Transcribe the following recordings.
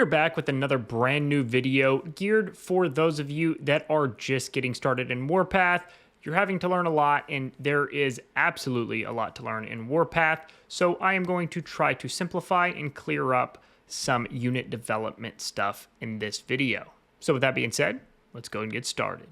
are back with another brand new video geared for those of you that are just getting started in Warpath. You're having to learn a lot, and there is absolutely a lot to learn in Warpath, so I am going to try to simplify and clear up some unit development stuff in this video. So with that being said, let's go and get started.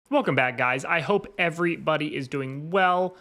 Welcome back, guys. I hope everybody is doing well.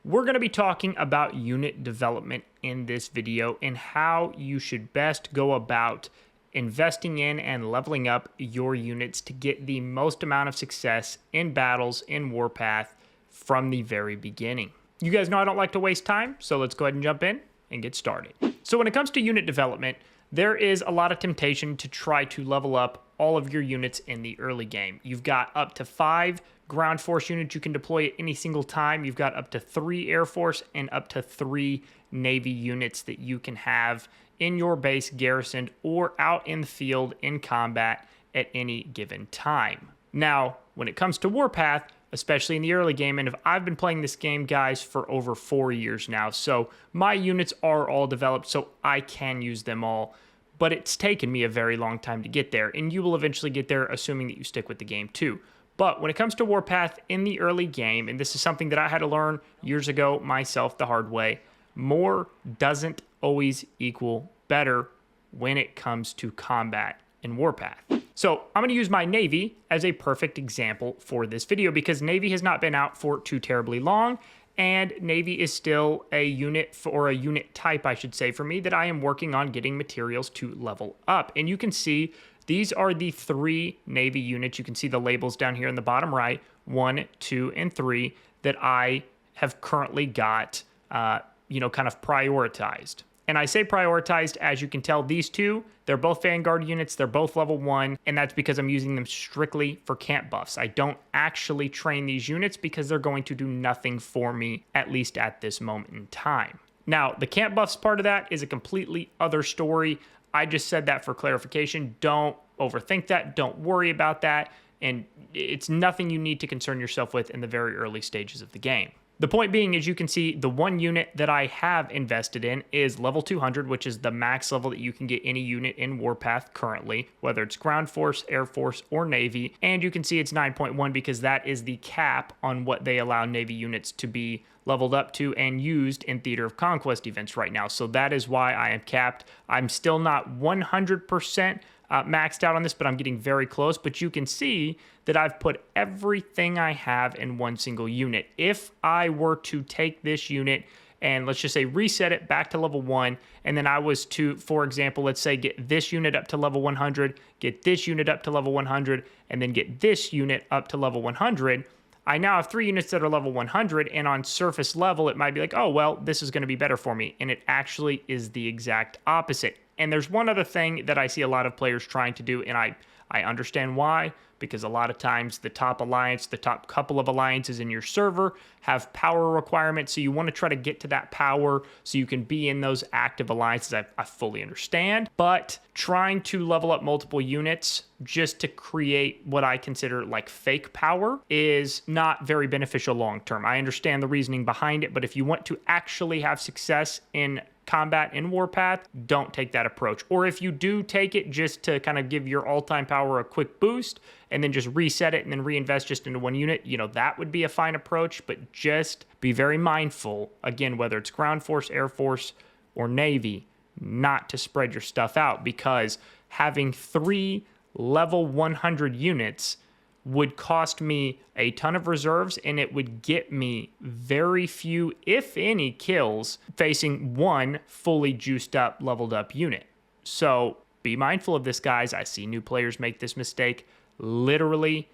We're going to be talking about unit development in this video and how you should best go about investing in and leveling up your units to get the most amount of success in battles in Warpath from the very beginning. You guys know I don't like to waste time, so let's go ahead and jump in and get started. So when it comes to unit development, there is a lot of temptation to try to level up all of your units in the early game. You've got up to 5 ground force units you can deploy at any single time. You've got up to 3 air force and up to 3 navy units that you can have in your base garrisoned or out in the field in combat at any given time. Now, when it comes to Warpath, especially in the early game, and I've been playing this game, guys, for over 4 years now, so my units are all developed, so I can use them all. But it's taken me a very long time to get there, and you will eventually get there, assuming that you stick with the game too. But when it comes to Warpath in the early game, and this is something that I had to learn years ago myself the hard way, more doesn't always equal better when it comes to combat in Warpath. So I'm going to use my Navy as a perfect example for this video because Navy has not been out for too terribly long, and Navy is still a unit, or a unit type, I should say, for me, that I am working on getting materials to level up. And you can see these are the 3 Navy units. You can see the labels down here in the bottom right, 1, 2, and 3, that I have currently got, kind of prioritized. And I say prioritized, as you can tell, these 2, they're both Vanguard units, they're both level 1, and that's because I'm using them strictly for camp buffs. I don't actually train these units because they're going to do nothing for me, at least at this moment in time. Now, the camp buffs part of that is a completely other story. I just said that for clarification. Don't overthink that, don't worry about that, and it's nothing you need to concern yourself with in the very early stages of the game. The point being, as you can see, the one unit that I have invested in is level 200, which is the max level that you can get any unit in Warpath currently, whether it's ground force, air force, or navy. And you can see it's 9.1 because that is the cap on what they allow navy units to be leveled up to and used in Theater of Conquest events right now. So that is why I am capped. I'm still not 100% maxed out on this, but I'm getting very close. But you can see that I've put everything I have in one single unit. If I were to take this unit and let's just say reset it back to level 1, and then I was to, for example, let's say get this unit up to level 100, get this unit up to level 100, and then get this unit up to level 100, I now have 3 units that are level 100, and on surface level, it might be like, oh, well, this is going to be better for me. And it actually is the exact opposite. And there's one other thing that I see a lot of players trying to do, and I understand why, because a lot of times the top alliance, the top couple of alliances in your server have power requirements, so you want to try to get to that power so you can be in those active alliances. I fully understand, but trying to level up multiple units just to create what I consider like fake power is not very beneficial long term. I understand the reasoning behind it, but if you want to actually have success in combat in Warpath, don't take that approach. Or if you do take it just to kind of give your all-time power a quick boost and then just reset it and then reinvest just into one unit, that would be a fine approach, but just be very mindful, again, whether it's ground force, air force, or navy, not to spread your stuff out, because having 3 level 100 units would cost me a ton of reserves, and it would get me very few, if any, kills facing 1 fully juiced up, leveled up unit. So be mindful of this, guys. I see new players make this mistake literally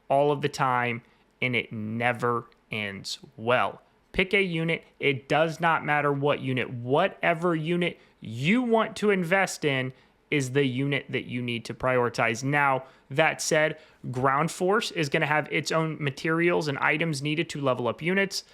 all of the time, and it never ends well. Pick a unit. It does not matter what unit. Whatever unit you want to invest in is the unit that you need to prioritize. Now, that said, ground force is going to have its own materials and items needed to level up units.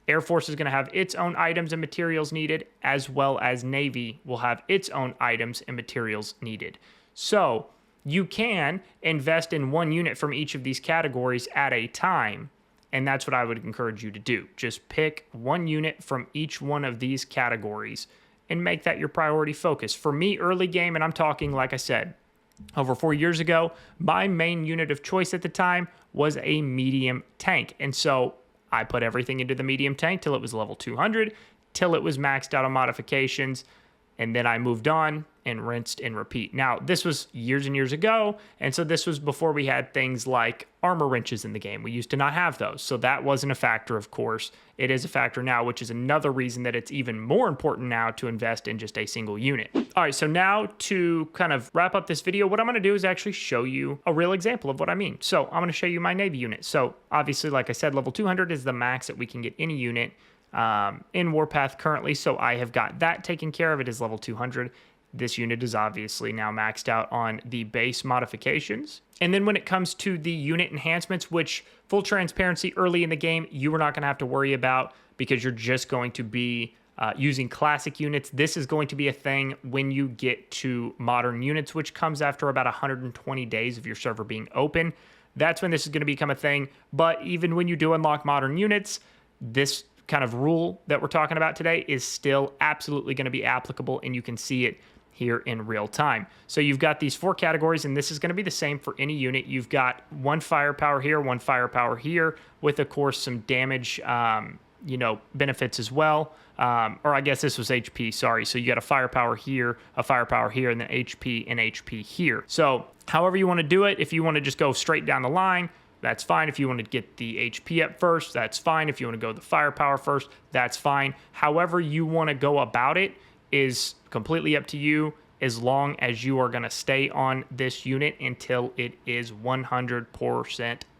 Air Force is going to have its own items and materials needed, as well as Navy will have its own items and materials needed. So you can invest in one unit from each of these categories at a time, and that's what I would encourage you to do. Just pick one unit from each one of these categories and make that your priority focus. For me, early game, and I'm talking, like I said, over 4 years ago, my main unit of choice at the time was a medium tank. And so I put everything into the medium tank till it was level 200, till it was maxed out on modifications, and then I moved on and rinsed and repeat. Now, this was years and years ago, and so this was before we had things like armor wrenches in the game. We used to not have those, so that wasn't a factor, of course. It is a factor now, which is another reason that it's even more important now to invest in just a single unit. All right, so now to kind of wrap up this video, what I'm gonna do is actually show you a real example of what I mean. So I'm gonna show you my Navy unit. So obviously, like I said, level 200 is the max that we can get any unit in Warpath currently, so I have got that taken care of. It is level 200. This unit is obviously now maxed out on the base modifications. And then when it comes to the unit enhancements, which, full transparency, early in the game, you are not going to have to worry about because you're just going to be using classic units. This is going to be a thing when you get to modern units, which comes after about 120 days of your server being open. That's when this is going to become a thing. But even when you do unlock modern units, this kind of rule that we're talking about today is still absolutely going to be applicable, and you can see it here in real time. So you've got these 4 categories, and this is going to be the same for any unit. You've got 1 firepower here, 1 firepower here, with of course some damage benefits as well. Or I guess this was HP, sorry. So you got a firepower here, and then HP and HP here. So however you want to do it, if you want to just go straight down the line, that's fine. If you want to get the HP up first, that's fine. If you want to go the firepower first, that's fine. However you want to go about it is completely up to you, as long as you are going to stay on this unit until it is 100%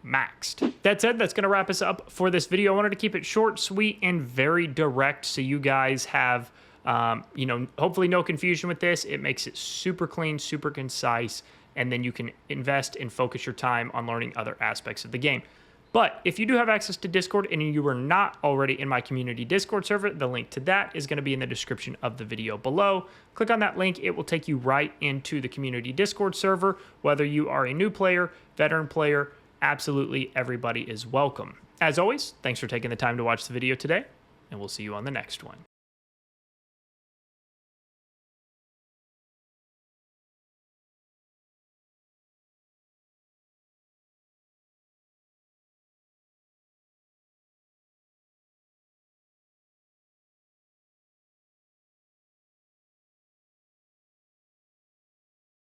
maxed. That said, that's going to wrap us up for this video. I wanted to keep it short, sweet, and very direct so you guys have, hopefully no confusion with this. It makes it super clean, super concise, and then you can invest and focus your time on learning other aspects of the game. But if you do have access to Discord and you are not already in my community Discord server, the link to that is going to be in the description of the video below. Click on that link. It will take you right into the community Discord server. Whether you are a new player, veteran player, absolutely everybody is welcome. As always, thanks for taking the time to watch the video today, and we'll see you on the next one.